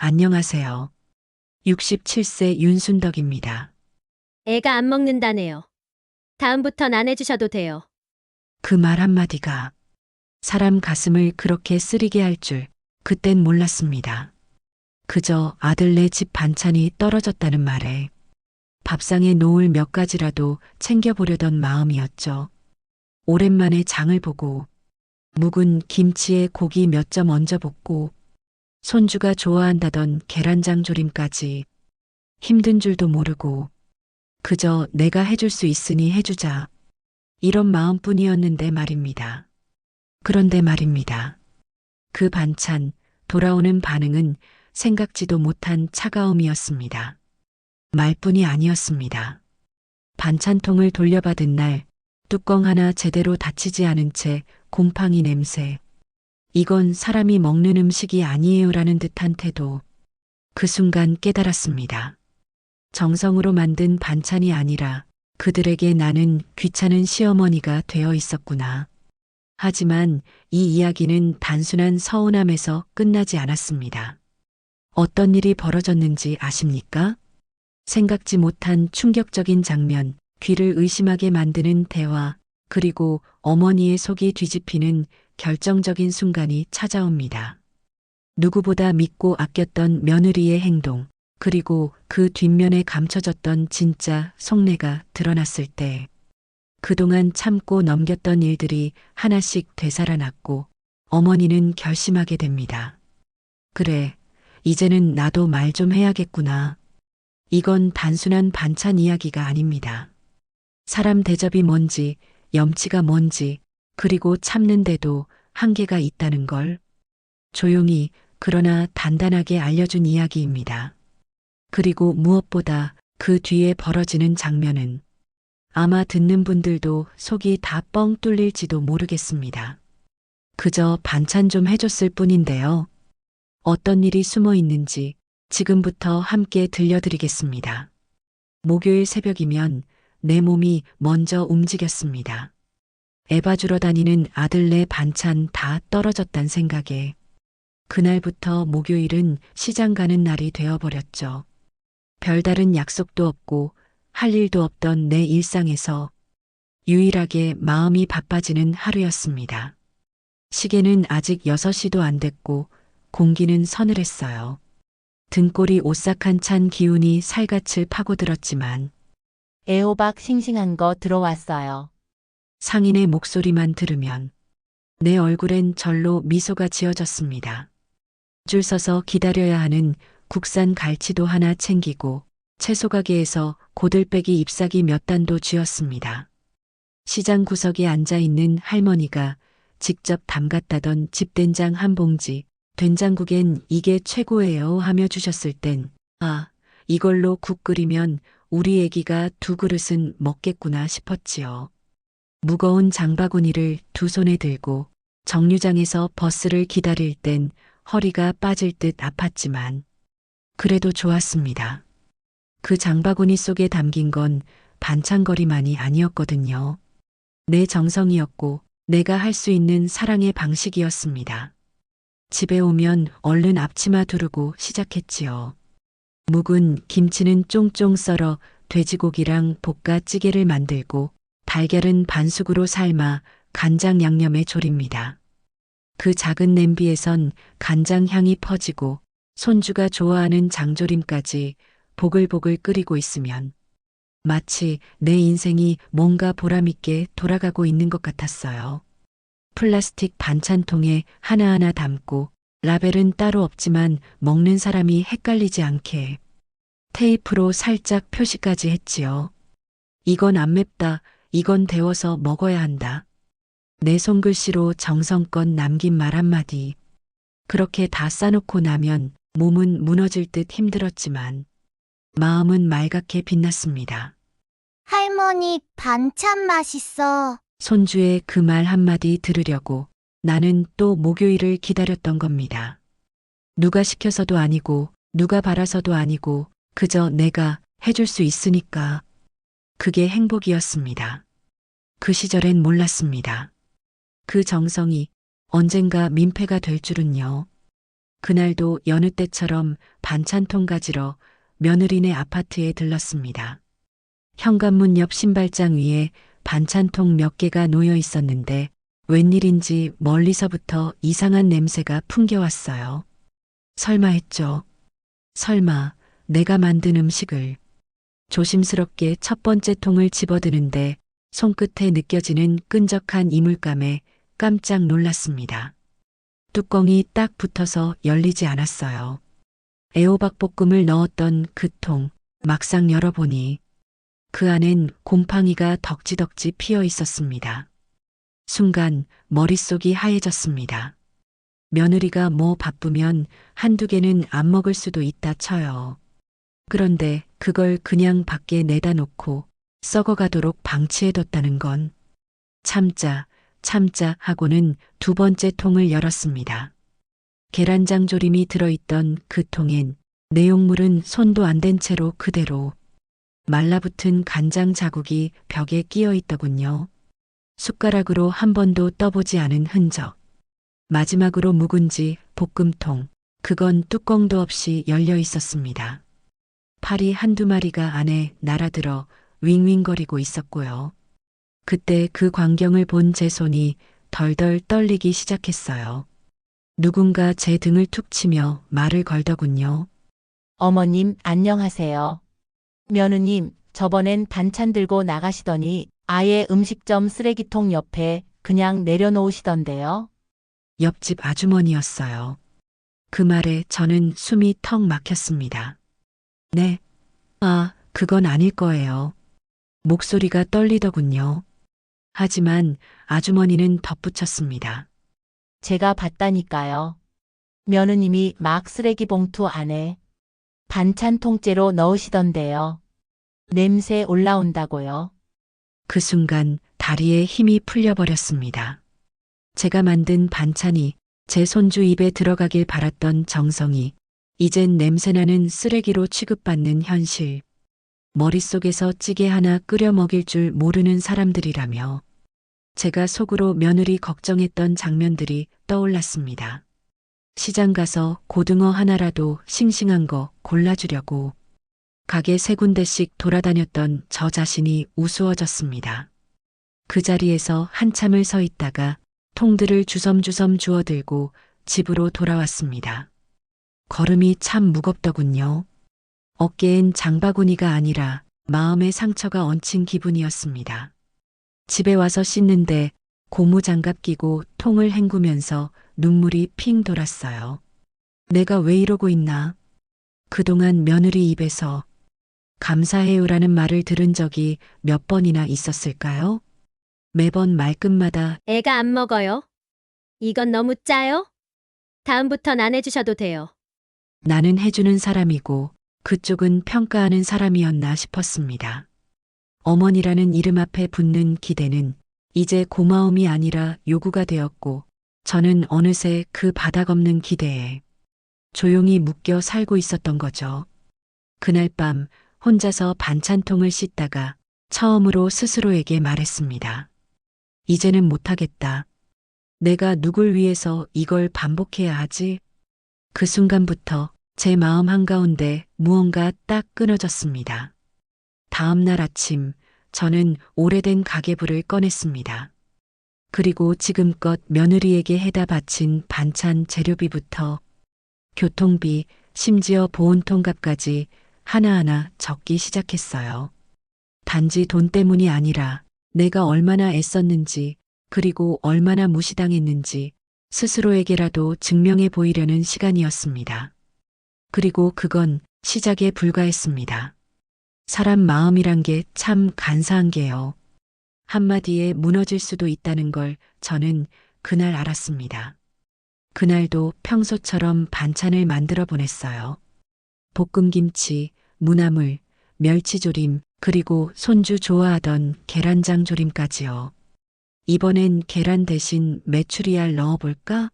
안녕하세요. 67세 윤순덕입니다. 애가 안 먹는다네요. 다음부턴 안 해주셔도 돼요. 그 말 한마디가 사람 가슴을 그렇게 쓰리게 할 줄 그땐 몰랐습니다. 그저 아들네 집 반찬이 떨어졌다는 말에 밥상에 놓을 몇 가지라도 챙겨보려던 마음이었죠. 오랜만에 장을 보고 묵은 김치에 고기 몇 점 얹어 볶고 손주가 좋아한다던 계란장 조림까지 힘든 줄도 모르고 그저 내가 해줄 수 있으니 해주자. 이런 마음뿐이었는데 말입니다. 그런데 말입니다. 그 반찬, 돌아오는 반응은 생각지도 못한 차가움이었습니다. 말뿐이 아니었습니다. 반찬통을 돌려받은 날, 뚜껑 하나 제대로 닫히지 않은 채 곰팡이 냄새. 이건 사람이 먹는 음식이 아니에요라는 듯한 태도. 그 순간 깨달았습니다. 정성으로 만든 반찬이 아니라 그들에게 나는 귀찮은 시어머니가 되어 있었구나. 하지만 이 이야기는 단순한 서운함에서 끝나지 않았습니다. 어떤 일이 벌어졌는지 아십니까? 생각지 못한 충격적인 장면, 귀를 의심하게 만드는 대화, 그리고 어머니의 속이 뒤집히는 결정적인 순간이 찾아옵니다. 누구보다 믿고 아꼈던 며느리의 행동, 그리고 그 뒷면에 감춰졌던 진짜 속내가 드러났을 때 그동안 참고 넘겼던 일들이 하나씩 되살아났고 어머니는 결심하게 됩니다. 그래, 이제는 나도 말 좀 해야겠구나. 이건 단순한 반찬 이야기가 아닙니다. 사람 대접이 뭔지, 염치가 뭔지, 그리고 참는데도 한계가 있다는 걸 조용히 그러나 단단하게 알려준 이야기입니다. 그리고 무엇보다 그 뒤에 벌어지는 장면은 아마 듣는 분들도 속이 다 뻥 뚫릴지도 모르겠습니다. 그저 반찬 좀 해줬을 뿐인데요. 어떤 일이 숨어 있는지 지금부터 함께 들려드리겠습니다. 목요일 새벽이면 내 몸이 먼저 움직였습니다. 애 봐주러 다니는 아들네 반찬 다 떨어졌단 생각에 그날부터 목요일은 시장 가는 날이 되어버렸죠. 별다른 약속도 없고 할 일도 없던 내 일상에서 유일하게 마음이 바빠지는 하루였습니다. 시계는 아직 6시도 안 됐고 공기는 서늘했어요. 등골이 오싹한 찬 기운이 살갗을 파고들었지만 애호박 싱싱한 거 들어왔어요. 상인의 목소리만 들으면 내 얼굴엔 절로 미소가 지어졌습니다. 줄 서서 기다려야 하는 국산 갈치도 하나 챙기고 채소 가게에서 고들빼기 잎사귀 몇 단도 쥐었습니다. 시장 구석에 앉아 있는 할머니가 직접 담갔다던 집된장 한 봉지, 된장국엔 이게 최고예요 하며 주셨을 땐, 아, 이걸로 국 끓이면 우리 애기가 2그릇은 먹겠구나 싶었지요. 무거운 장바구니를 두 손에 들고 정류장에서 버스를 기다릴 땐 허리가 빠질 듯 아팠지만 그래도 좋았습니다. 그 장바구니 속에 담긴 건 반찬거리만이 아니었거든요. 내 정성이었고 내가 할 수 있는 사랑의 방식이었습니다. 집에 오면 얼른 앞치마 두르고 시작했지요. 묵은 김치는 쫑쫑 썰어 돼지고기랑 볶아 찌개를 만들고 달걀은 반숙으로 삶아 간장 양념에 졸입니다. 그 작은 냄비에선 간장 향이 퍼지고 손주가 좋아하는 장조림까지 보글보글 끓이고 있으면 마치 내 인생이 뭔가 보람있게 돌아가고 있는 것 같았어요. 플라스틱 반찬통에 하나하나 담고 라벨은 따로 없지만 먹는 사람이 헷갈리지 않게 테이프로 살짝 표시까지 했지요. 이건 안 맵다. 이건 데워서 먹어야 한다. 내 손글씨로 정성껏 남긴 말 한마디. 그렇게 다 싸놓고 나면 몸은 무너질 듯 힘들었지만 마음은 맑게 빛났습니다. 할머니, 반찬 맛있어. 손주의 그 말 한마디 들으려고 나는 또 목요일을 기다렸던 겁니다. 누가 시켜서도 아니고 누가 바라서도 아니고 그저 내가 해줄 수 있으니까. 그게 행복이었습니다. 그 시절엔 몰랐습니다. 그 정성이 언젠가 민폐가 될 줄은요. 그날도 여느 때처럼 반찬통 가지러 며느리네 아파트에 들렀습니다. 현관문 옆 신발장 위에 반찬통 몇 개가 놓여 있었는데 웬일인지 멀리서부터 이상한 냄새가 풍겨왔어요. 설마 했죠. 설마 내가 만든 음식을. 조심스럽게 첫 번째 통을 집어드는데 손끝에 느껴지는 끈적한 이물감에 깜짝 놀랐습니다. 뚜껑이 딱 붙어서 열리지 않았어요. 애호박 볶음을 넣었던 그 통, 막상 열어보니 그 안엔 곰팡이가 덕지덕지 피어 있었습니다. 순간 머릿속이 하얘졌습니다. 며느리가 뭐 바쁘면 한두 개는 안 먹을 수도 있다 쳐요. 그런데 그걸 그냥 밖에 내다 놓고 썩어가도록 방치해뒀다는 건 참자 하고는 두 번째 통을 열었습니다. 계란장 조림이 들어있던 그 통엔 내용물은 손도 안 댄 채로 그대로 말라붙은 간장 자국이 벽에 끼어 있더군요. 숟가락으로 한 번도 떠보지 않은 흔적. 마지막으로 묵은지 볶음통, 그건 뚜껑도 없이 열려 있었습니다. 파리 한두 마리가 안에 날아들어 윙윙거리고 있었고요. 그때 그 광경을 본 제 손이 덜덜 떨리기 시작했어요. 누군가 제 등을 툭 치며 말을 걸더군요. 어머님, 안녕하세요. 며느님, 저번엔 반찬 들고 나가시더니 아예 음식점 쓰레기통 옆에 그냥 내려놓으시던데요. 옆집 아주머니였어요. 그 말에 저는 숨이 턱 막혔습니다. 네. 아, 그건 아닐 거예요. 목소리가 떨리더군요. 하지만 아주머니는 덧붙였습니다. 제가 봤다니까요. 며느님이 막 쓰레기 봉투 안에 반찬 통째로 넣으시던데요. 냄새 올라온다고요. 그 순간 다리에 힘이 풀려버렸습니다. 제가 만든 반찬이 제 손주 입에 들어가길 바랐던 정성이 이젠 냄새나는 쓰레기로 취급받는 현실. 머릿속에서 찌개 하나 끓여 먹일 줄 모르는 사람들이라며 제가 속으로 며느리 걱정했던 장면들이 떠올랐습니다. 시장 가서 고등어 하나라도 싱싱한 거 골라주려고 가게 세 군데씩 돌아다녔던 저 자신이 우스워졌습니다. 그 자리에서 한참을 서 있다가 통들을 주섬주섬 주워들고 집으로 돌아왔습니다. 걸음이 참 무겁더군요. 어깨엔 장바구니가 아니라 마음의 상처가 얹힌 기분이었습니다. 집에 와서 씻는데 고무장갑 끼고 통을 헹구면서 눈물이 핑 돌았어요. 내가 왜 이러고 있나? 그동안 며느리 입에서 감사해요라는 말을 들은 적이 몇 번이나 있었을까요? 매번 말끝마다 애가 안 먹어요. 이건 너무 짜요. 다음부턴 안 해주셔도 돼요. 나는 해주는 사람이고 그쪽은 평가하는 사람이었나 싶었습니다. 어머니라는 이름 앞에 붙는 기대는 이제 고마움이 아니라 요구가 되었고 저는 어느새 그 바닥 없는 기대에 조용히 묶여 살고 있었던 거죠. 그날 밤 혼자서 반찬통을 씻다가 처음으로 스스로에게 말했습니다. 이제는 못하겠다. 내가 누굴 위해서 이걸 반복해야 하지? 그 순간부터 제 마음 한가운데 무언가 딱 끊어졌습니다. 다음 날 아침 저는 오래된 가계부를 꺼냈습니다. 그리고 지금껏 며느리에게 해다 바친 반찬 재료비부터 교통비, 심지어 보온통값까지 하나하나 적기 시작했어요. 단지 돈 때문이 아니라 내가 얼마나 애썼는지 그리고 얼마나 무시당했는지 스스로에게라도 증명해 보이려는 시간이었습니다. 그리고 그건 시작에 불과했습니다. 사람 마음이란 게 참 간사한 게요. 한마디에 무너질 수도 있다는 걸 저는 그날 알았습니다. 그날도 평소처럼 반찬을 만들어 보냈어요. 볶음김치, 무나물, 멸치조림, 그리고 손주 좋아하던 계란장 조림까지요. 이번엔 계란 대신 메추리알 넣어볼까?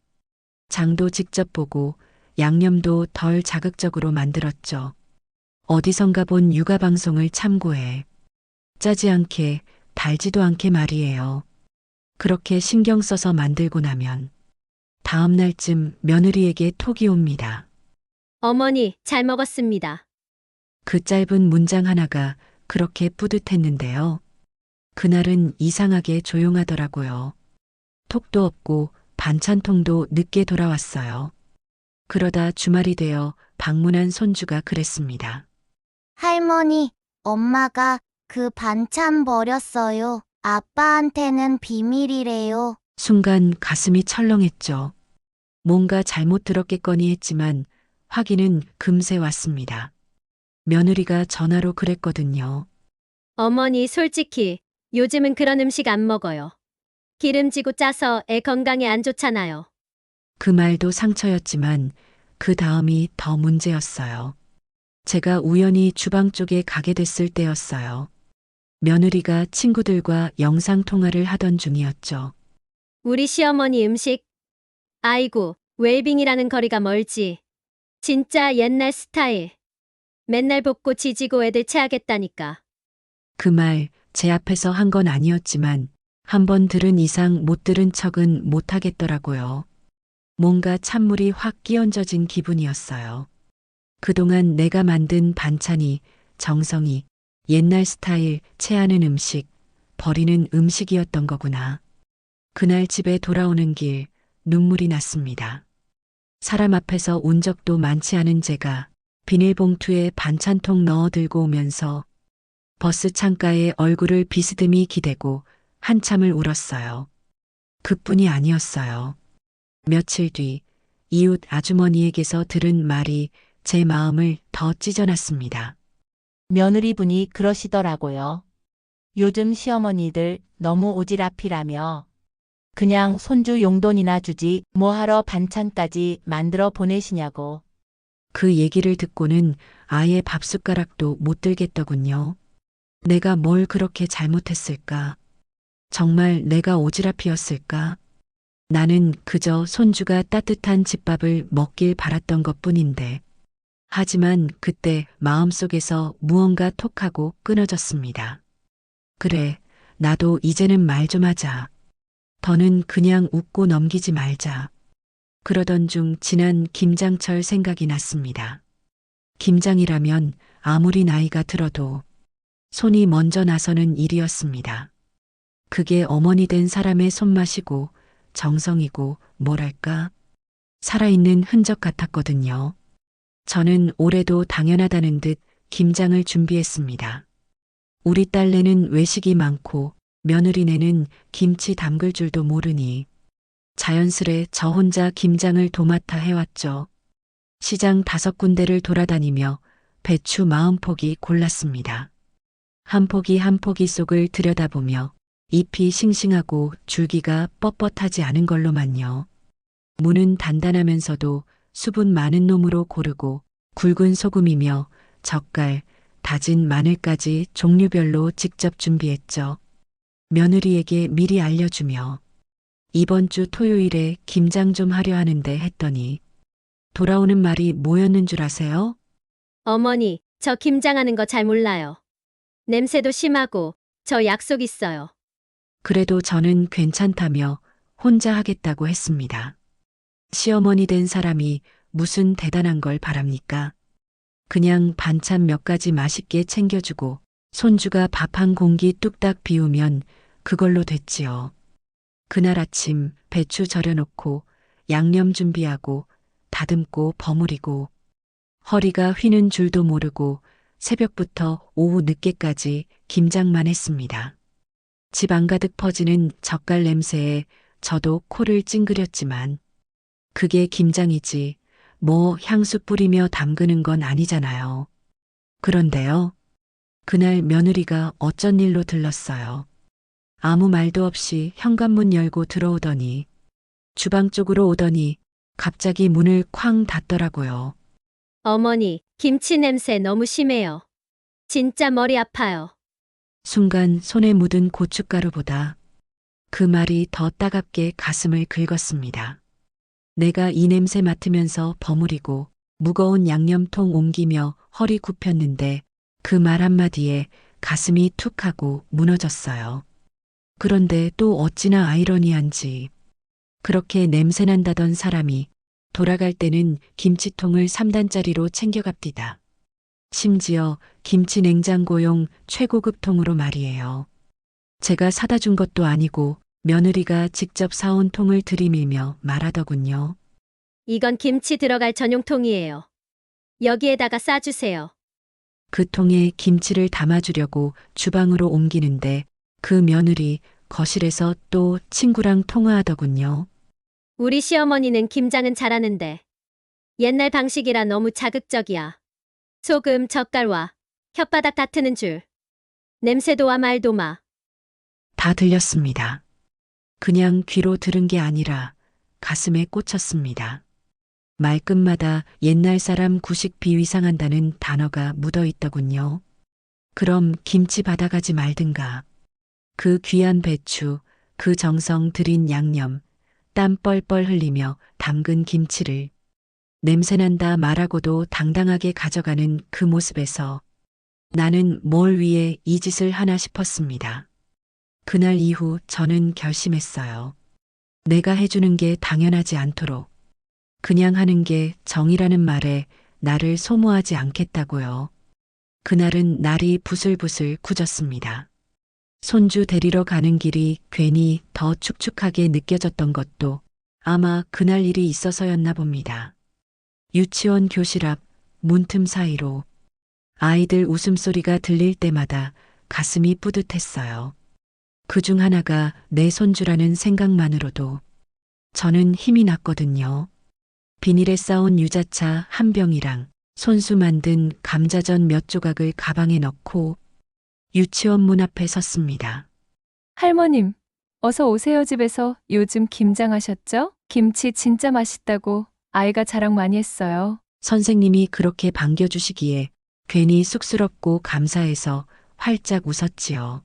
장도 직접 보고 양념도 덜 자극적으로 만들었죠. 어디선가 본 육아방송을 참고해. 짜지 않게, 달지도 않게 말이에요. 그렇게 신경 써서 만들고 나면 다음 날쯤 며느리에게 톡이 옵니다. 어머니, 잘 먹었습니다. 그 짧은 문장 하나가 그렇게 뿌듯했는데요. 그날은 이상하게 조용하더라고요. 톡도 없고 반찬통도 늦게 돌아왔어요. 그러다 주말이 되어 방문한 손주가 그랬습니다. 할머니, 엄마가 그 반찬 버렸어요. 아빠한테는 비밀이래요. 순간 가슴이 철렁했죠. 뭔가 잘못 들었겠거니 했지만 확인은 금세 왔습니다. 며느리가 전화로 그랬거든요. 어머니, 솔직히 요즘은 그런 음식 안 먹어요. 기름지고 짜서 애 건강에 안 좋잖아요. 그 말도 상처였지만 그 다음이 더 문제였어요. 제가 우연히 주방 쪽에 가게 됐을 때였어요. 며느리가 친구들과 영상통화를 하던 중이었죠. 우리 시어머니 음식. 아이고, 웰빙이라는 거리가 멀지. 진짜 옛날 스타일. 맨날 볶고 지지고 애들 체하겠다니까. 그 말 제 앞에서 한 건 아니었지만 한 번 들은 이상 못 들은 척은 못 하겠더라고요. 뭔가 찬물이 확 끼얹어진 기분이었어요. 그동안 내가 만든 반찬이 정성이 옛날 스타일 체하는 음식, 버리는 음식이었던 거구나. 그날 집에 돌아오는 길 눈물이 났습니다. 사람 앞에서 운 적도 많지 않은 제가 비닐봉투에 반찬통 넣어 들고 오면서 버스 창가에 얼굴을 비스듬히 기대고 한참을 울었어요. 그뿐이 아니었어요. 며칠 뒤 이웃 아주머니에게서 들은 말이 제 마음을 더 찢어놨습니다. 며느리분이 그러시더라고요. 요즘 시어머니들 너무 오지랖이라며. 그냥 손주 용돈이나 주지 뭐하러 반찬까지 만들어 보내시냐고. 그 얘기를 듣고는 아예 밥숟가락도 못 들겠더군요. 내가 뭘 그렇게 잘못했을까? 정말 내가 오지랖이었을까? 나는 그저 손주가 따뜻한 집밥을 먹길 바랐던 것뿐인데. 하지만 그때 마음속에서 무언가 톡하고 끊어졌습니다. 그래, 나도 이제는 말 좀 하자. 더는 그냥 웃고 넘기지 말자. 그러던 중 지난 김장철 생각이 났습니다. 김장이라면 아무리 나이가 들어도 손이 먼저 나서는 일이었습니다. 그게 어머니 된 사람의 손맛이고 정성이고 뭐랄까 살아있는 흔적 같았거든요. 저는 올해도 당연하다는 듯 김장을 준비했습니다. 우리 딸내는 외식이 많고 며느리네는 김치 담글 줄도 모르니 자연스레 저 혼자 김장을 도맡아 해왔죠. 시장 5군데를 돌아다니며 배추 40포기 골랐습니다. 한 포기 한 포기 속을 들여다보며 잎이 싱싱하고 줄기가 뻣뻣하지 않은 걸로만요. 무는 단단하면서도 수분 많은 놈으로 고르고 굵은 소금이며 젓갈, 다진 마늘까지 종류별로 직접 준비했죠. 며느리에게 미리 알려주며 이번 주 토요일에 김장 좀 하려 하는데 했더니 돌아오는 말이 뭐였는 줄 아세요? 어머니, 저 김장하는 거 잘 몰라요. 냄새도 심하고 저 약속 있어요. 그래도 저는 괜찮다며 혼자 하겠다고 했습니다. 시어머니 된 사람이 무슨 대단한 걸 바랍니까? 그냥 반찬 몇 가지 맛있게 챙겨주고 손주가 밥 한 공기 뚝딱 비우면 그걸로 됐지요. 그날 아침 배추 절여놓고 양념 준비하고 다듬고 버무리고 허리가 휘는 줄도 모르고 새벽부터 오후 늦게까지 김장만 했습니다. 집 안가득 퍼지는 젓갈 냄새에 저도 코를 찡그렸지만 그게 김장이지 뭐 향수 뿌리며 담그는 건 아니잖아요. 그런데요. 그날 며느리가 어쩐 일로 들렀어요. 아무 말도 없이 현관문 열고 들어오더니 주방 쪽으로 오더니 갑자기 문을 쾅 닫더라고요. 어머니, 김치 냄새 너무 심해요. 진짜 머리 아파요. 순간 손에 묻은 고춧가루보다 그 말이 더 따갑게 가슴을 긁었습니다. 내가 이 냄새 맡으면서 버무리고 무거운 양념통 옮기며 허리 굽혔는데 그 말 한마디에 가슴이 툭 하고 무너졌어요. 그런데 또 어찌나 아이러니한지 그렇게 냄새난다던 사람이 돌아갈 때는 김치통을 3단짜리로 챙겨갑디다. 심지어 김치 냉장고용 최고급 통으로 말이에요. 제가 사다 준 것도 아니고 며느리가 직접 사온 통을 들이밀며 말하더군요. 이건 김치 들어갈 전용통이에요. 여기에다가 싸주세요. 그 통에 김치를 담아주려고 주방으로 옮기는데 그 며느리 거실에서 또 친구랑 통화하더군요. 우리 시어머니는 김장은 잘하는데 옛날 방식이라 너무 자극적이야. 소금, 젓갈와 혓바닥 다트는 줄. 냄새도와 말도 마. 다 들렸습니다. 그냥 귀로 들은 게 아니라 가슴에 꽂혔습니다. 말끝마다 옛날 사람 구식 비위상한다는 단어가 묻어 있더군요. 그럼 김치 받아가지 말든가. 그 귀한 배추, 그 정성 들인 양념, 땀 뻘뻘 흘리며 담근 김치를 냄새난다 말하고도 당당하게 가져가는 그 모습에서 나는 뭘 위해 이 짓을 하나 싶었습니다. 그날 이후 저는 결심했어요. 내가 해주는 게 당연하지 않도록 그냥 하는 게 정이라는 말에 나를 소모하지 않겠다고요. 그날은 날이 부슬부슬 굳었습니다. 손주 데리러 가는 길이 괜히 더 축축하게 느껴졌던 것도 아마 그날 일이 있어서였나 봅니다. 유치원 교실 앞 문틈 사이로 아이들 웃음소리가 들릴 때마다 가슴이 뿌듯했어요. 그중 하나가 내 손주라는 생각만으로도 저는 힘이 났거든요. 비닐에 싸온 유자차 한 병이랑 손수 만든 감자전 몇 조각을 가방에 넣고 유치원 문 앞에 섰습니다. 할머님, 어서 오세요. 집에서 요즘 김장하셨죠? 김치 진짜 맛있다고 아이가 자랑 많이 했어요. 선생님이 그렇게 반겨주시기에 괜히 쑥스럽고 감사해서 활짝 웃었지요.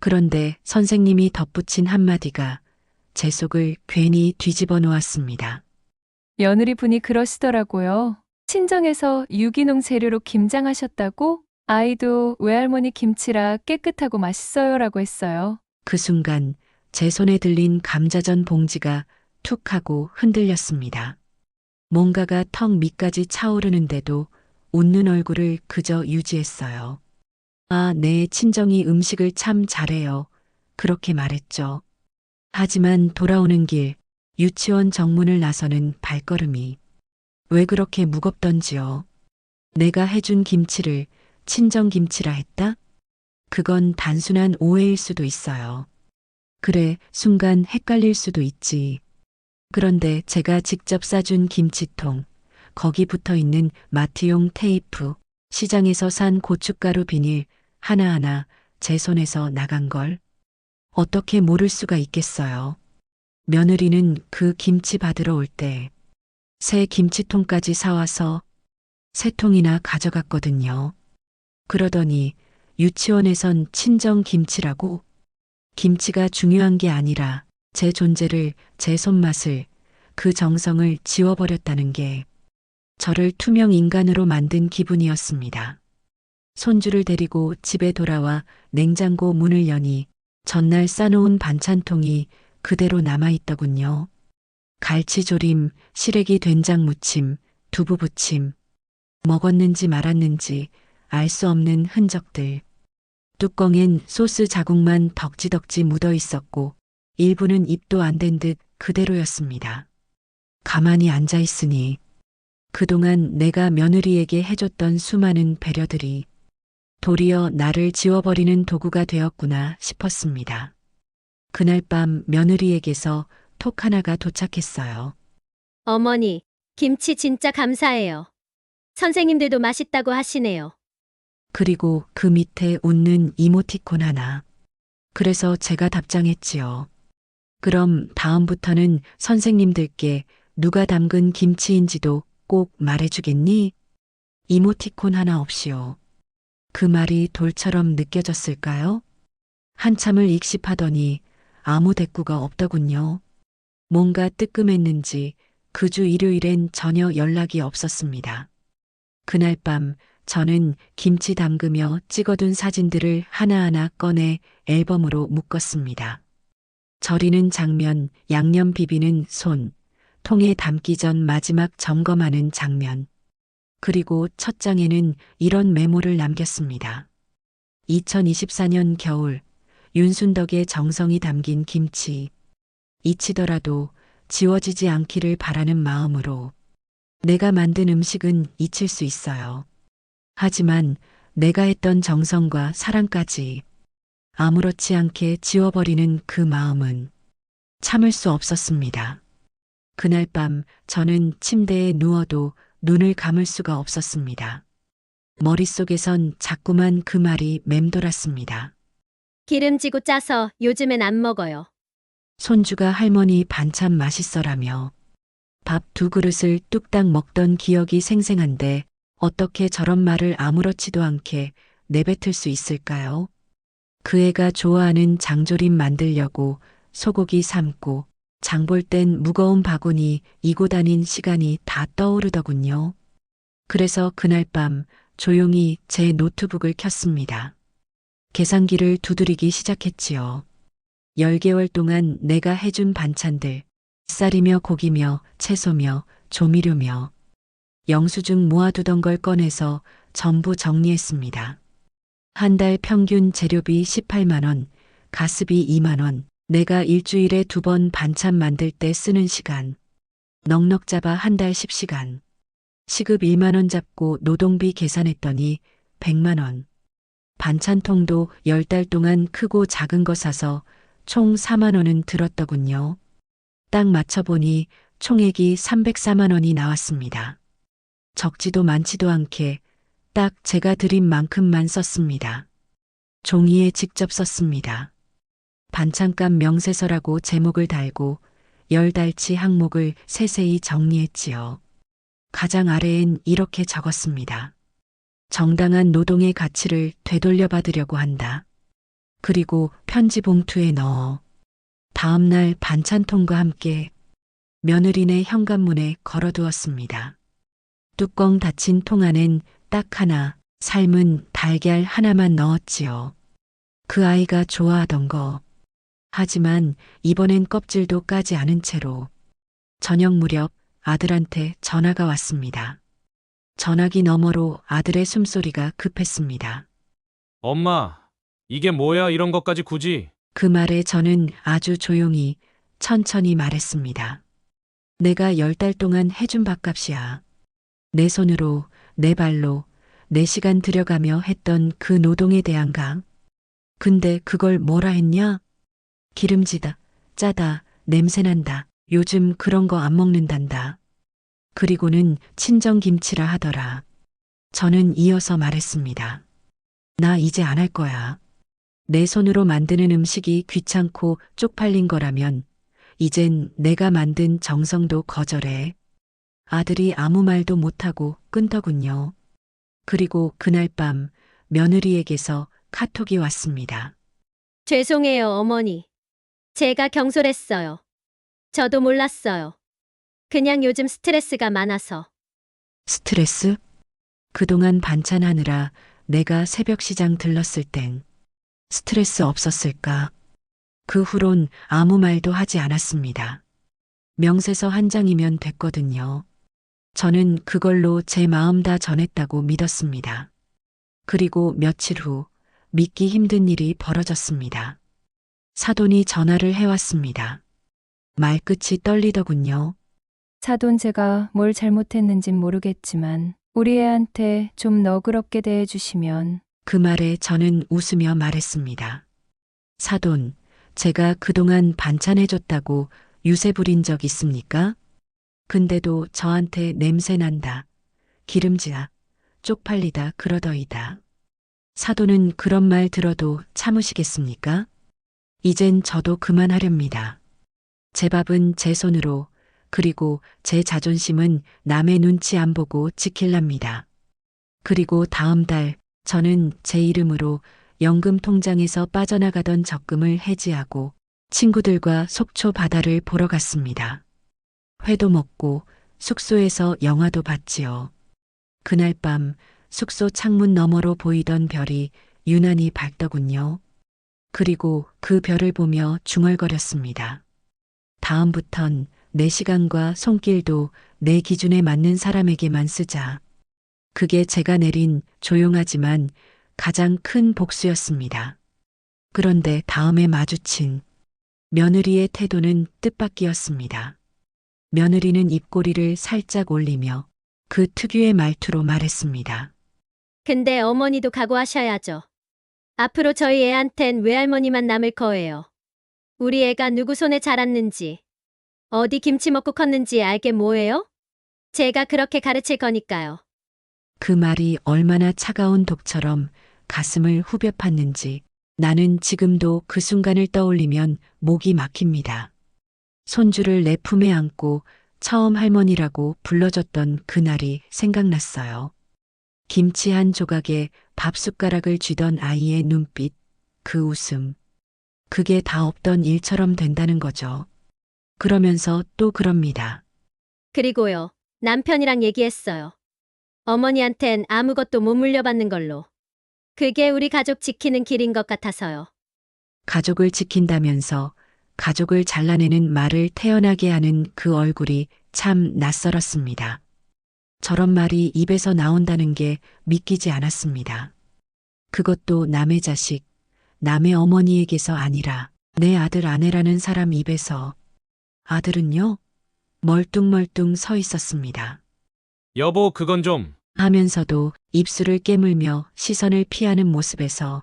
그런데 선생님이 덧붙인 한마디가 제 속을 괜히 뒤집어 놓았습니다. 며느리 분이 그러시더라고요. 친정에서 유기농 재료로 김장하셨다고? 아이도 외할머니 김치라 깨끗하고 맛있어요라고 했어요. 그 순간 제 손에 들린 감자전 봉지가 툭 하고 흔들렸습니다. 뭔가가 턱 밑까지 차오르는데도 웃는 얼굴을 그저 유지했어요. 아, 내 친정이 음식을 참 잘해요. 그렇게 말했죠. 하지만 돌아오는 길 유치원 정문을 나서는 발걸음이 왜 그렇게 무겁던지요. 내가 해준 김치를 친정 김치라 했다? 그건 단순한 오해일 수도 있어요. 그래, 순간 헷갈릴 수도 있지. 그런데 제가 직접 싸준 김치통, 거기 붙어 있는 마트용 테이프, 시장에서 산 고춧가루 비닐 하나하나 제 손에서 나간 걸 어떻게 모를 수가 있겠어요. 며느리는 그 김치 받으러 올 때 새 김치통까지 사와서 3통이나 가져갔거든요. 그러더니 유치원에선 친정 김치라고 김치가 중요한 게 아니라 제 존재를, 제 손맛을, 그 정성을 지워버렸다는 게 저를 투명 인간으로 만든 기분이었습니다. 손주를 데리고 집에 돌아와 냉장고 문을 여니 전날 싸놓은 반찬통이 그대로 남아있더군요. 갈치조림, 시래기 된장 무침, 두부 부침, 먹었는지 말았는지 알 수 없는 흔적들. 뚜껑엔 소스 자국만 덕지덕지 묻어 있었고 일부는 입도 안 댄 듯 그대로였습니다. 가만히 앉아 있으니 그동안 내가 며느리에게 해줬던 수많은 배려들이 도리어 나를 지워버리는 도구가 되었구나 싶었습니다. 그날 밤 며느리에게서 톡 하나가 도착했어요. 어머니, 김치 진짜 감사해요. 선생님들도 맛있다고 하시네요. 그리고 그 밑에 웃는 이모티콘 하나. 그래서 제가 답장했지요. 그럼 다음부터는 선생님들께 누가 담근 김치인지도 꼭 말해주겠니? 이모티콘 하나 없이요. 그 말이 돌처럼 느껴졌을까요? 한참을 익십하더니 아무 대꾸가 없더군요. 뭔가 뜨끔했는지 그 주 일요일엔 전혀 연락이 없었습니다. 그날 밤 저는 김치 담그며 찍어둔 사진들을 하나하나 꺼내 앨범으로 묶었습니다. 절이는 장면, 양념 비비는 손, 통에 담기 전 마지막 점검하는 장면. 그리고 첫 장에는 이런 메모를 남겼습니다. 2024년 겨울, 윤순덕의 정성이 담긴 김치. 잊히더라도 지워지지 않기를 바라는 마음으로. 내가 만든 음식은 잊힐 수 있어요. 하지만 내가 했던 정성과 사랑까지 아무렇지 않게 지워버리는 그 마음은 참을 수 없었습니다. 그날 밤 저는 침대에 누워도 눈을 감을 수가 없었습니다. 머릿속에선 자꾸만 그 말이 맴돌았습니다. 기름지고 짜서 요즘엔 안 먹어요. 손주가 할머니 반찬 맛있어라며 밥 2그릇을 뚝딱 먹던 기억이 생생한데 어떻게 저런 말을 아무렇지도 않게 내뱉을 수 있을까요? 그 애가 좋아하는 장조림 만들려고 소고기 삶고 장 볼 땐 무거운 바구니 이고 다닌 시간이 다 떠오르더군요. 그래서 그날 밤 조용히 제 노트북을 켰습니다. 계산기를 두드리기 시작했지요. 10개월 동안 내가 해준 반찬들, 쌀이며 고기며 채소며 조미료며 영수증 모아두던 걸 꺼내서 전부 정리했습니다. 한 달 평균 재료비 18만 원, 가스비 2만 원, 내가 일주일에 2번 반찬 만들 때 쓰는 시간. 넉넉 잡아 한 달 10시간. 시급 1만 원 잡고 노동비 계산했더니 100만 원. 반찬통도 10달 동안 크고 작은 거 사서 총 4만 원은 들었더군요. 딱 맞춰보니 총액이 304만 원이 나왔습니다. 적지도 많지도 않게 딱 제가 드린 만큼만 썼습니다. 종이에 직접 썼습니다. 반찬값 명세서라고 제목을 달고 10달치 항목을 세세히 정리했지요. 가장 아래엔 이렇게 적었습니다. 정당한 노동의 가치를 되돌려받으려고 한다. 그리고 편지 봉투에 넣어 다음 날 반찬통과 함께 며느리네 현관문에 걸어두었습니다. 뚜껑 닫힌 통 안엔 딱 하나, 삶은 달걀 하나만 넣었지요. 그 아이가 좋아하던 거. 하지만 이번엔 껍질도 까지 않은 채로 저녁 무렵 아들한테 전화가 왔습니다. 전화기 너머로 아들의 숨소리가 급했습니다. 엄마, 이게 뭐야 이런 것까지 굳이? 그 말에 저는 아주 조용히 천천히 말했습니다. 내가 10달 동안 해준 밥값이야. 내 손으로, 내 발로, 내 시간 들여가며 했던 그 노동에 대한 강. 근데 그걸 뭐라 했냐? 기름지다, 짜다, 냄새난다. 요즘 그런 거 안 먹는단다. 그리고는 친정김치라 하더라. 저는 이어서 말했습니다. 나 이제 안 할 거야. 내 손으로 만드는 음식이 귀찮고 쪽팔린 거라면 이젠 내가 만든 정성도 거절해. 아들이 아무 말도 못하고 끊더군요. 그리고 그날 밤 며느리에게서 카톡이 왔습니다. 죄송해요, 어머니. 제가 경솔했어요. 저도 몰랐어요. 그냥 요즘 스트레스가 많아서. 스트레스? 그동안 반찬하느라 내가 새벽 시장 들렀을 땐 스트레스 없었을까? 그 후론 아무 말도 하지 않았습니다. 명세서 한 장이면 됐거든요. 저는 그걸로 제 마음 다 전했다고 믿었습니다. 그리고 며칠 후 믿기 힘든 일이 벌어졌습니다. 사돈이 전화를 해왔습니다. 말끝이 떨리더군요. 사돈 제가 뭘 잘못했는진 모르겠지만 우리 애한테 좀 너그럽게 대해주시면. 그 말에 저는 웃으며 말했습니다. 사돈, 제가 그동안 반찬해줬다고 유세 부린 적 있습니까? 근데도 저한테 냄새난다, 기름지다, 쪽팔리다 그러더이다. 사돈은 그런 말 들어도 참으시겠습니까? 이젠 저도 그만하렵니다. 제 밥은 제 손으로, 그리고 제 자존심은 남의 눈치 안 보고 지킬랍니다. 그리고 다음 달 저는 제 이름으로 연금 통장에서 빠져나가던 적금을 해지하고 친구들과 속초 바다를 보러 갔습니다. 회도 먹고 숙소에서 영화도 봤지요. 그날 밤 숙소 창문 너머로 보이던 별이 유난히 밝더군요. 그리고 그 별을 보며 중얼거렸습니다. 다음부턴 내 시간과 손길도 내 기준에 맞는 사람에게만 쓰자. 그게 제가 내린 조용하지만 가장 큰 복수였습니다. 그런데 다음에 마주친 며느리의 태도는 뜻밖이었습니다. 며느리는 입꼬리를 살짝 올리며 그 특유의 말투로 말했습니다. 근데 어머니도 각오하셔야죠. 앞으로 저희 애한텐 외할머니만 남을 거예요. 우리 애가 누구 손에 자랐는지, 어디 김치 먹고 컸는지 알게 뭐예요? 제가 그렇게 가르칠 거니까요. 그 말이 얼마나 차가운 독처럼 가슴을 후벼 팠는지 나는 지금도 그 순간을 떠올리면 목이 막힙니다. 손주를 내 품에 안고 처음 할머니라고 불러줬던 그날이 생각났어요. 김치 한 조각에 밥 숟가락을 쥐던 아이의 눈빛, 그 웃음. 그게 다 없던 일처럼 된다는 거죠. 그러면서 또 그럽니다. 그리고요, 남편이랑 얘기했어요. 어머니한텐 아무것도 못 물려받는 걸로. 그게 우리 가족 지키는 길인 것 같아서요. 가족을 지킨다면서 가족을 잘라내는 말을 태어나게 하는 그 얼굴이 참 낯설었습니다. 저런 말이 입에서 나온다는 게 믿기지 않았습니다. 그것도 남의 자식, 남의 어머니에게서 아니라 내 아들 아내라는 사람 입에서. 아들은요? 멀뚱멀뚱 서 있었습니다. 여보, 그건 좀. 하면서도 입술을 깨물며 시선을 피하는 모습에서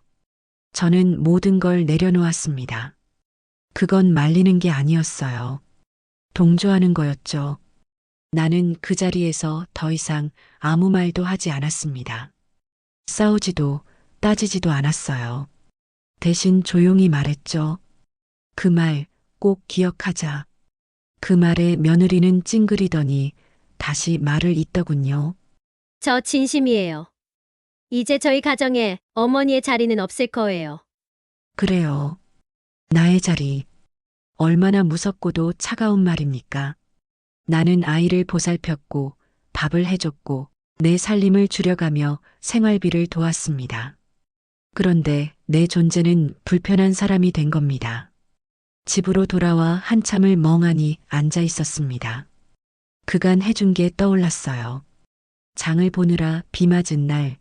저는 모든 걸 내려놓았습니다. 그건 말리는 게 아니었어요. 동조하는 거였죠. 나는 그 자리에서 더 이상 아무 말도 하지 않았습니다. 싸우지도 따지지도 않았어요. 대신 조용히 말했죠. 그 말 꼭 기억하자. 그 말에 며느리는 찡그리더니 다시 말을 잇더군요. 저 진심이에요. 이제 저희 가정에 어머니의 자리는 없을 거예요. 그래요. 나의 자리. 얼마나 무섭고도 차가운 말입니까? 나는 아이를 보살폈고 밥을 해줬고 내 살림을 줄여가며 생활비를 도왔습니다. 그런데 내 존재는 불편한 사람이 된 겁니다. 집으로 돌아와 한참을 멍하니 앉아 있었습니다. 그간 해준 게 떠올랐어요. 장을 보느라 비 맞은 날,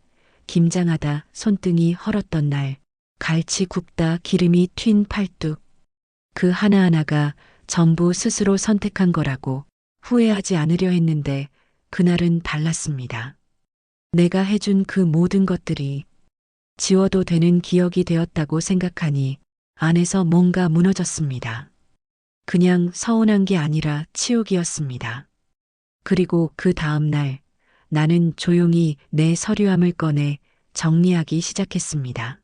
김장하다 손등이 헐었던 날, 갈치 굽다 기름이 튄 팔뚝. 그 하나하나가 전부 스스로 선택한 거라고 후회하지 않으려 했는데 그날은 달랐습니다. 내가 해준 그 모든 것들이 지워도 되는 기억이 되었다고 생각하니 안에서 뭔가 무너졌습니다. 그냥 서운한 게 아니라 치욕이었습니다. 그리고 그 다음 날 나는 조용히 내 서류함을 꺼내 정리하기 시작했습니다.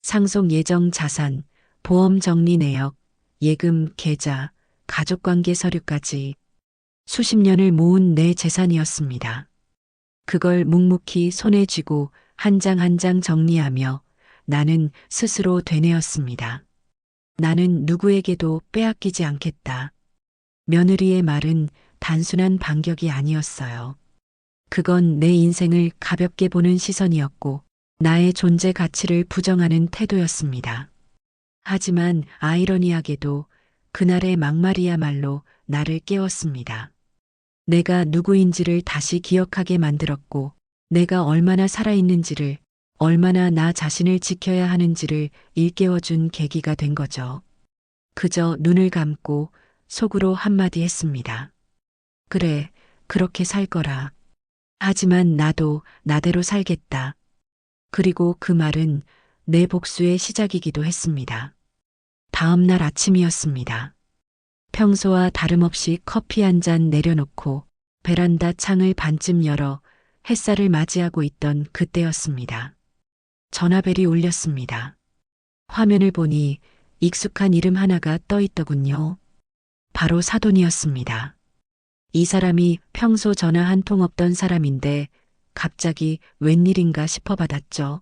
상속 예정 자산, 보험 정리 내역, 예금 계좌, 가족관계 서류까지 수십 년을 모은 내 재산이었습니다. 그걸 묵묵히 손에 쥐고 한 장 한 장 정리하며 나는 스스로 되뇌었습니다. 나는 누구에게도 빼앗기지 않겠다. 며느리의 말은 단순한 반격이 아니었어요. 그건 내 인생을 가볍게 보는 시선이었고 나의 존재 가치를 부정하는 태도였습니다. 하지만 아이러니하게도 그날의 막말이야말로 나를 깨웠습니다. 내가 누구인지를 다시 기억하게 만들었고 내가 얼마나 살아있는지를, 얼마나 나 자신을 지켜야 하는지를 일깨워준 계기가 된 거죠. 그저 눈을 감고 속으로 한마디 했습니다. 그래, 그렇게 살 거라. 하지만 나도 나대로 살겠다. 그리고 그 말은 내 복수의 시작이기도 했습니다. 다음 날 아침이었습니다. 평소와 다름없이 커피 한 잔 내려놓고 베란다 창을 반쯤 열어 햇살을 맞이하고 있던 그때였습니다. 전화벨이 울렸습니다. 화면을 보니 익숙한 이름 하나가 떠 있더군요. 바로 사돈이었습니다. 이 사람이 평소 전화 한 통 없던 사람인데 갑자기 웬일인가 싶어 받았죠.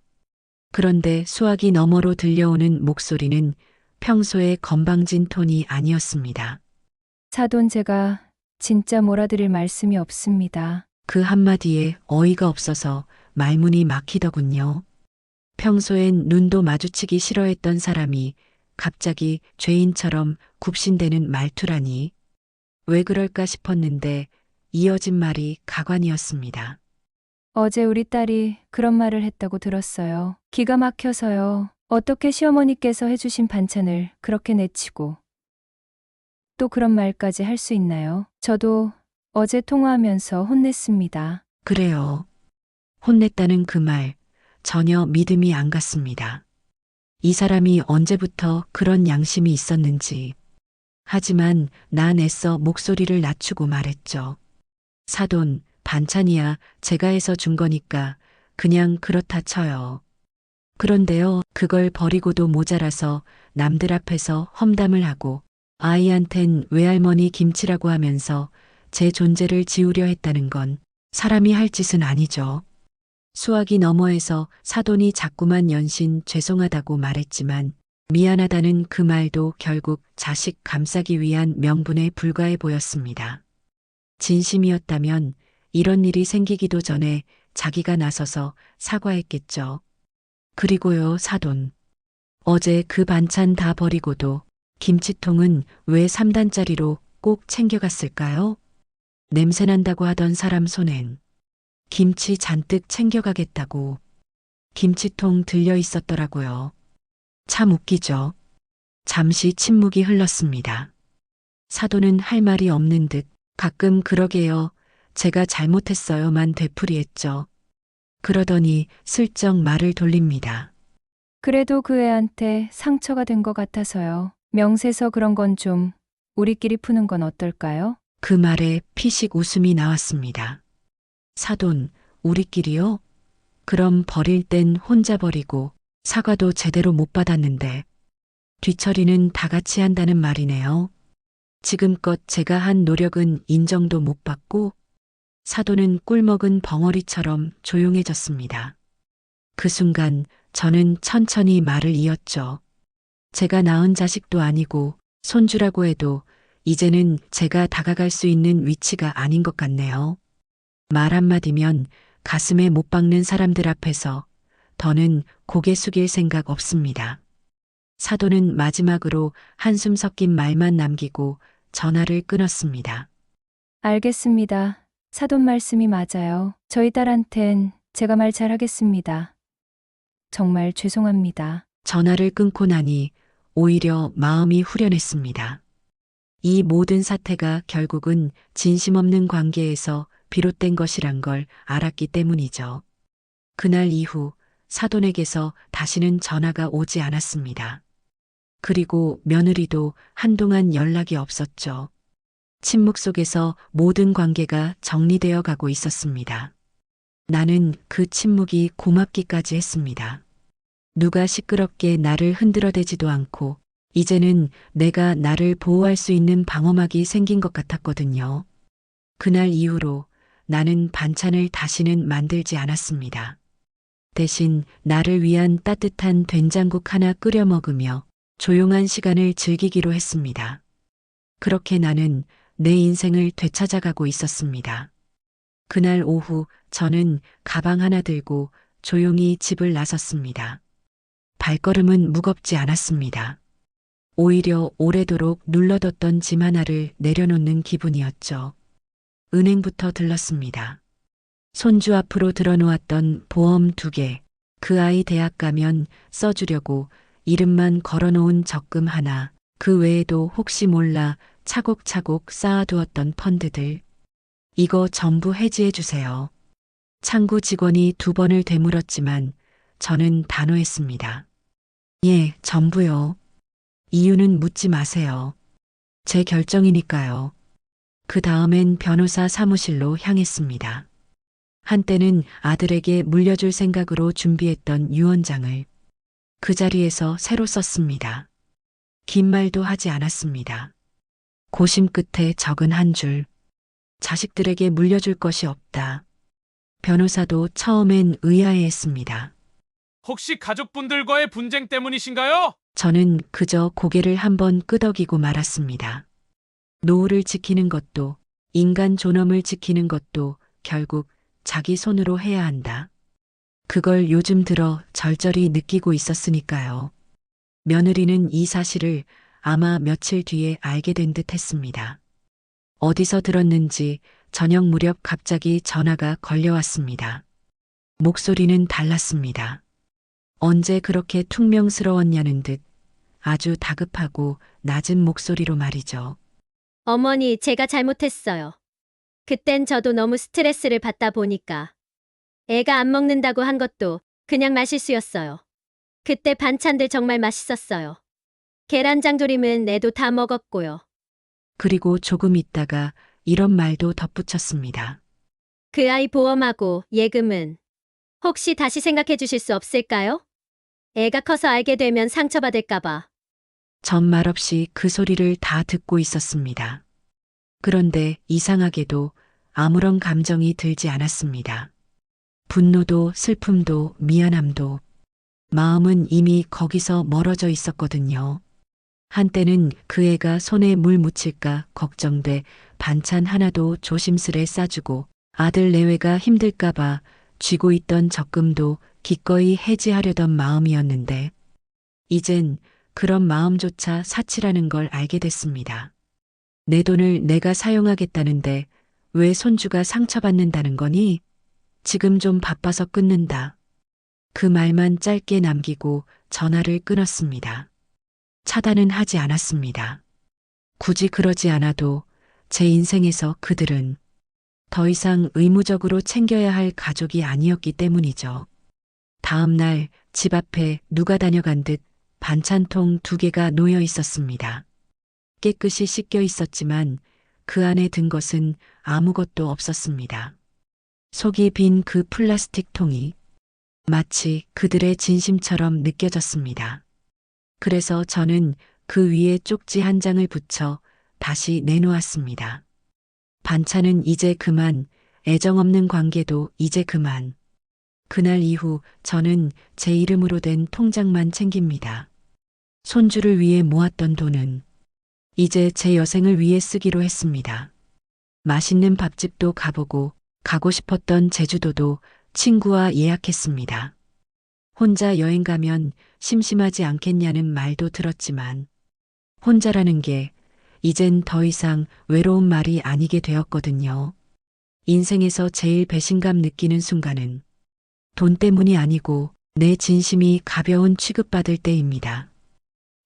그런데 수화기 너머로 들려오는 목소리는 평소의 건방진 톤이 아니었습니다. 사돈 제가 진짜 몰아드릴 말씀이 없습니다. 그 한마디에 어이가 없어서 말문이 막히더군요. 평소엔 눈도 마주치기 싫어했던 사람이 갑자기 죄인처럼 굽신대는 말투라니. 왜 그럴까 싶었는데 이어진 말이 가관이었습니다. 어제 우리 딸이 그런 말을 했다고 들었어요. 기가 막혀서요. 어떻게 시어머니께서 해주신 반찬을 그렇게 내치고 또 그런 말까지 할 수 있나요? 저도 어제 통화하면서 혼냈습니다. 그래요. 혼냈다는 그 말 전혀 믿음이 안 갔습니다. 이 사람이 언제부터 그런 양심이 있었는지. 하지만 난 애써 목소리를 낮추고 말했죠. 사돈, 반찬이야 제가 해서 준 거니까 그냥 그렇다 쳐요. 그런데요, 그걸 버리고도 모자라서 남들 앞에서 험담을 하고 아이한텐 외할머니 김치라고 하면서 제 존재를 지우려 했다는 건 사람이 할 짓은 아니죠. 수화기 너머에서 사돈이 자꾸만 연신 죄송하다고 말했지만 미안하다는 그 말도 결국 자식 감싸기 위한 명분에 불과해 보였습니다. 진심이었다면 이런 일이 생기기도 전에 자기가 나서서 사과했겠죠. 그리고요, 사돈. 어제 그 반찬 다 버리고도 김치통은 왜 3단짜리로 꼭 챙겨갔을까요? 냄새난다고 하던 사람 손엔 김치 잔뜩 챙겨가겠다고 김치통 들려 있었더라고요. 참 웃기죠. 잠시 침묵이 흘렀습니다. 사돈은 할 말이 없는 듯 가끔 그러게요. 제가 잘못했어요만 되풀이했죠. 그러더니 슬쩍 말을 돌립니다. 그래도 그 애한테 상처가 된 것 같아서요. 명세서 그런 건 좀 우리끼리 푸는 건 어떨까요? 그 말에 피식 웃음이 나왔습니다. 사돈, 우리끼리요? 그럼 버릴 땐 혼자 버리고 사과도 제대로 못 받았는데 뒤처리는 다 같이 한다는 말이네요. 지금껏 제가 한 노력은 인정도 못 받고 사돈은 꿀먹은 벙어리처럼 조용해졌습니다. 그 순간 저는 천천히 말을 이었죠. 제가 낳은 자식도 아니고 손주라고 해도 이제는 제가 다가갈 수 있는 위치가 아닌 것 같네요. 말 한마디면 가슴에 못 박는 사람들 앞에서 더는 고개 숙일 생각 없습니다. 사돈은 마지막으로 한숨 섞인 말만 남기고 전화를 끊었습니다. 알겠습니다. 사돈 말씀이 맞아요. 저희 딸한텐 제가 말 잘하겠습니다. 정말 죄송합니다. 전화를 끊고 나니 오히려 마음이 후련했습니다. 이 모든 사태가 결국은 진심 없는 관계에서 비롯된 것이란 걸 알았기 때문이죠. 그날 이후 사돈에게서 다시는 전화가 오지 않았습니다. 그리고 며느리도 한동안 연락이 없었죠. 침묵 속에서 모든 관계가 정리되어 가고 있었습니다. 나는 그 침묵이 고맙기까지 했습니다. 누가 시끄럽게 나를 흔들어대지도 않고 이제는 내가 나를 보호할 수 있는 방어막이 생긴 것 같았거든요. 그날 이후로 나는 반찬을 다시는 만들지 않았습니다. 대신 나를 위한 따뜻한 된장국 하나 끓여 먹으며 조용한 시간을 즐기기로 했습니다. 그렇게 나는 내 인생을 되찾아가고 있었습니다. 그날 오후 저는 가방 하나 들고 조용히 집을 나섰습니다. 발걸음은 무겁지 않았습니다. 오히려 오래도록 눌러뒀던 짐 하나를 내려놓는 기분이었죠. 은행부터 들렀습니다. 손주 앞으로 들어놓았던 보험 2개, 그 아이 대학 가면 써주려고 이름만 걸어놓은 적금 하나, 그 외에도 혹시 몰라 차곡차곡 쌓아두었던 펀드들. 이거 전부 해지해 주세요. 창구 직원이 2번을 되물었지만 저는 단호했습니다. 예, 전부요. 이유는 묻지 마세요. 제 결정이니까요. 그 다음엔 변호사 사무실로 향했습니다. 한때는 아들에게 물려줄 생각으로 준비했던 유언장을 그 자리에서 새로 썼습니다. 긴 말도 하지 않았습니다. 고심 끝에 적은 한 줄. 자식들에게 물려줄 것이 없다. 변호사도 처음엔 의아해했습니다. 혹시 가족분들과의 분쟁 때문이신가요? 저는 그저 고개를 한번 끄덕이고 말았습니다. 노후를 지키는 것도 인간 존엄을 지키는 것도 결국 자기 손으로 해야 한다. 그걸 요즘 들어 절절히 느끼고 있었으니까요. 며느리는 이 사실을 아마 며칠 뒤에 알게 된 듯 했습니다. 어디서 들었는지 저녁 무렵 갑자기 전화가 걸려왔습니다. 목소리는 달랐습니다. 언제 그렇게 퉁명스러웠냐는 듯 아주 다급하고 낮은 목소리로 말이죠. 어머니, 제가 잘못했어요. 그땐 저도 너무 스트레스를 받다 보니까. 애가 안 먹는다고 한 것도 그냥 마실수였어요. 그때 반찬들 정말 맛있었어요. 계란장조림은 애도 다 먹었고요. 그리고 조금 있다가 이런 말도 덧붙였습니다. 그 아이 보험하고 예금은 혹시 다시 생각해 주실 수 없을까요? 애가 커서 알게 되면 상처받을까봐. 전 말없이 그 소리를 다 듣고 있었습니다. 그런데 이상하게도 아무런 감정이 들지 않았습니다. 분노도 슬픔도 미안함도 마음은 이미 거기서 멀어져 있었거든요. 한때는 그 애가 손에 물 묻힐까 걱정돼 반찬 하나도 조심스레 싸주고 아들 내외가 힘들까봐 쥐고 있던 적금도 기꺼이 해지하려던 마음이었는데 이젠 그런 마음조차 사치라는 걸 알게 됐습니다. 내 돈을 내가 사용하겠다는데 왜 손주가 상처받는다는 거니? 지금 좀 바빠서 끊는다. 그 말만 짧게 남기고 전화를 끊었습니다. 차단은 하지 않았습니다. 굳이 그러지 않아도 제 인생에서 그들은 더 이상 의무적으로 챙겨야 할 가족이 아니었기 때문이죠. 다음 날 집 앞에 누가 다녀간 듯 반찬통 2개가 놓여 있었습니다. 깨끗이 씻겨 있었지만 그 안에 든 것은 아무것도 없었습니다. 속이 빈 그 플라스틱 통이 마치 그들의 진심처럼 느껴졌습니다. 그래서 저는 그 위에 쪽지 한 장을 붙여 다시 내놓았습니다. 반찬은 이제 그만, 애정 없는 관계도 이제 그만. 그날 이후 저는 제 이름으로 된 통장만 챙깁니다. 손주를 위해 모았던 돈은 이제 제 여생을 위해 쓰기로 했습니다. 맛있는 밥집도 가보고 가고 싶었던 제주도도 친구와 예약했습니다. 혼자 여행 가면 심심하지 않겠냐는 말도 들었지만 혼자라는 게 이젠 더 이상 외로운 말이 아니게 되었거든요. 인생에서 제일 배신감 느끼는 순간은 돈 때문이 아니고 내 진심이 가벼운 취급받을 때입니다.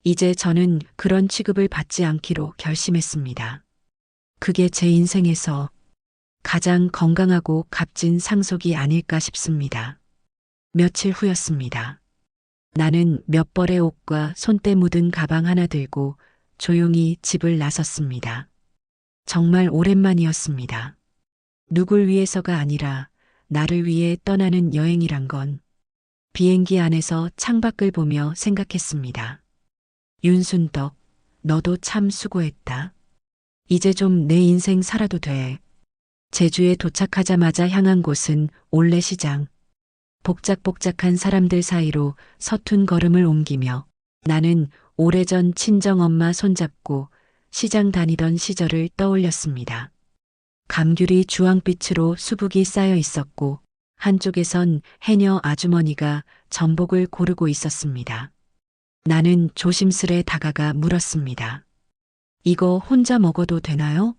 이제 저는 그런 취급을 받지 않기로 결심했습니다. 그게 제 인생에서 가장 건강하고 값진 상속이 아닐까 싶습니다. 며칠 후였습니다. 나는 몇 벌의 옷과 손때 묻은 가방 하나 들고 조용히 집을 나섰습니다. 정말 오랜만이었습니다. 누굴 위해서가 아니라 나를 위해 떠나는 여행이란 건 비행기 안에서 창밖을 보며 생각했습니다. 윤순덕, 너도 참 수고했다. 이제 좀 내 인생 살아도 돼. 제주에 도착하자마자 향한 곳은 올레시장. 복작복작한 사람들 사이로 서툰 걸음을 옮기며 나는 오래전 친정엄마 손잡고 시장 다니던 시절을 떠올렸습니다. 감귤이 주황빛으로 수북이 쌓여 있었고 한쪽에선 해녀 아주머니가 전복을 고르고 있었습니다. 나는 조심스레 다가가 물었습니다. 이거 혼자 먹어도 되나요?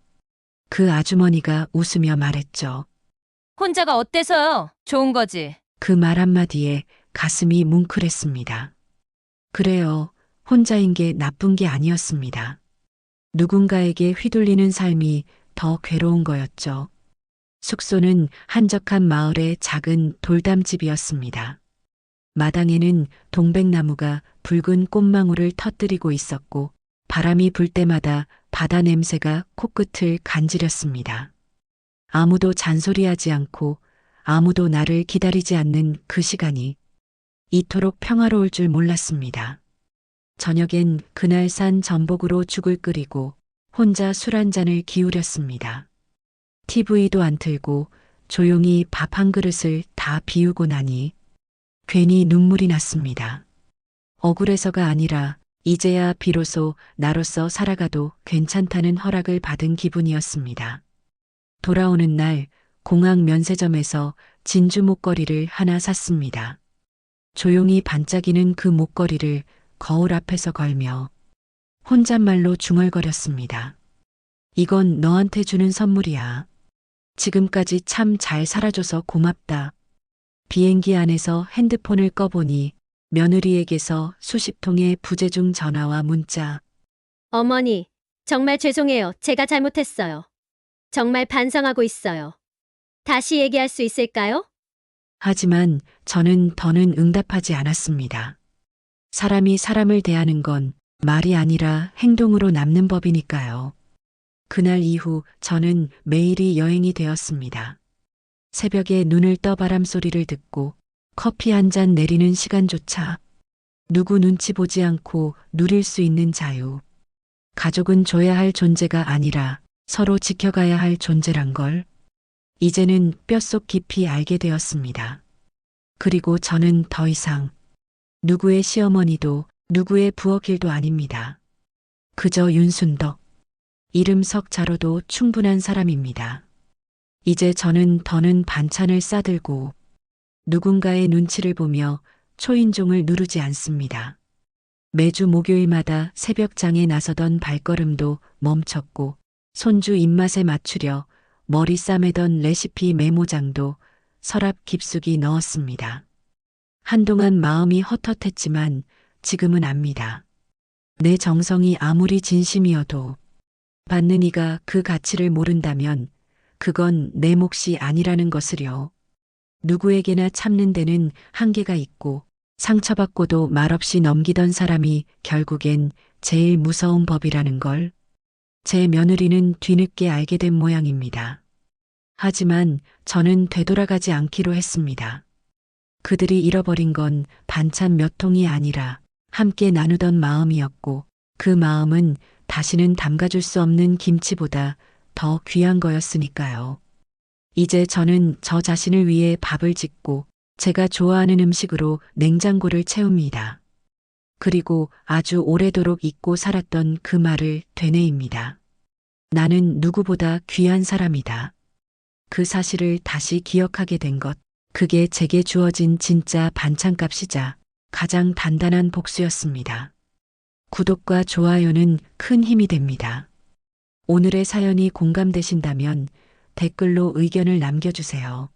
그 아주머니가 웃으며 말했죠. 혼자가 어때서요? 좋은 거지. 그 말 한마디에 가슴이 뭉클했습니다. 그래요. 혼자인 게 나쁜 게 아니었습니다. 누군가에게 휘둘리는 삶이 더 괴로운 거였죠. 숙소는 한적한 마을의 작은 돌담집이었습니다. 마당에는 동백나무가 붉은 꽃망울을 터뜨리고 있었고 바람이 불 때마다 바다 냄새가 코끝을 간지렸습니다. 아무도 잔소리하지 않고 아무도 나를 기다리지 않는 그 시간이 이토록 평화로울 줄 몰랐습니다. 저녁엔 그날 산 전복으로 죽을 끓이고 혼자 술 한 잔을 기울였습니다. TV도 안 틀고 조용히 밥 한 그릇을 다 비우고 나니 괜히 눈물이 났습니다. 억울해서가 아니라 이제야 비로소 나로서 살아가도 괜찮다는 허락을 받은 기분이었습니다. 돌아오는 날 공항 면세점에서 진주 목걸이를 하나 샀습니다. 조용히 반짝이는 그 목걸이를 거울 앞에서 걸며 혼잣말로 중얼거렸습니다. 이건 너한테 주는 선물이야. 지금까지 참 잘 살아줘서 고맙다. 비행기 안에서 핸드폰을 꺼보니 며느리에게서 수십 통의 부재중 전화와 문자. 어머니, 정말 죄송해요. 제가 잘못했어요. 정말 반성하고 있어요. 다시 얘기할 수 있을까요? 하지만 저는 더는 응답하지 않았습니다. 사람이 사람을 대하는 건 말이 아니라 행동으로 남는 법이니까요. 그날 이후 저는 매일이 여행이 되었습니다. 새벽에 눈을 떠 바람 소리를 듣고 커피 한 잔 내리는 시간조차 누구 눈치 보지 않고 누릴 수 있는 자유. 가족은 줘야 할 존재가 아니라 서로 지켜가야 할 존재란 걸 이제는 뼛속 깊이 알게 되었습니다. 그리고 저는 더 이상 누구의 시어머니도 누구의 부엌일도 아닙니다. 그저 윤순덕, 이름 석자로도 충분한 사람입니다. 이제 저는 더는 반찬을 싸들고 누군가의 눈치를 보며 초인종을 누르지 않습니다. 매주 목요일마다 새벽장에 나서던 발걸음도 멈췄고 손주 입맛에 맞추려 머리 싸매던 레시피 메모장도 서랍 깊숙이 넣었습니다. 한동안 마음이 헛헛했지만 지금은 압니다. 내 정성이 아무리 진심이어도 받는 이가 그 가치를 모른다면 그건 내 몫이 아니라는 것을요. 누구에게나 참는 데는 한계가 있고 상처받고도 말없이 넘기던 사람이 결국엔 제일 무서운 법이라는 걸 제 며느리는 뒤늦게 알게 된 모양입니다. 하지만 저는 되돌아가지 않기로 했습니다. 그들이 잃어버린 건 반찬 몇 통이 아니라 함께 나누던 마음이었고 그 마음은 다시는 담가줄 수 없는 김치보다 더 귀한 거였으니까요. 이제 저는 저 자신을 위해 밥을 짓고 제가 좋아하는 음식으로 냉장고를 채웁니다. 그리고 아주 오래도록 잊고 살았던 그 말을 되뇌입니다. 나는 누구보다 귀한 사람이다. 그 사실을 다시 기억하게 된 것, 그게 제게 주어진 진짜 반찬값이자 가장 단단한 복수였습니다. 구독과 좋아요는 큰 힘이 됩니다. 오늘의 사연이 공감되신다면 댓글로 의견을 남겨주세요.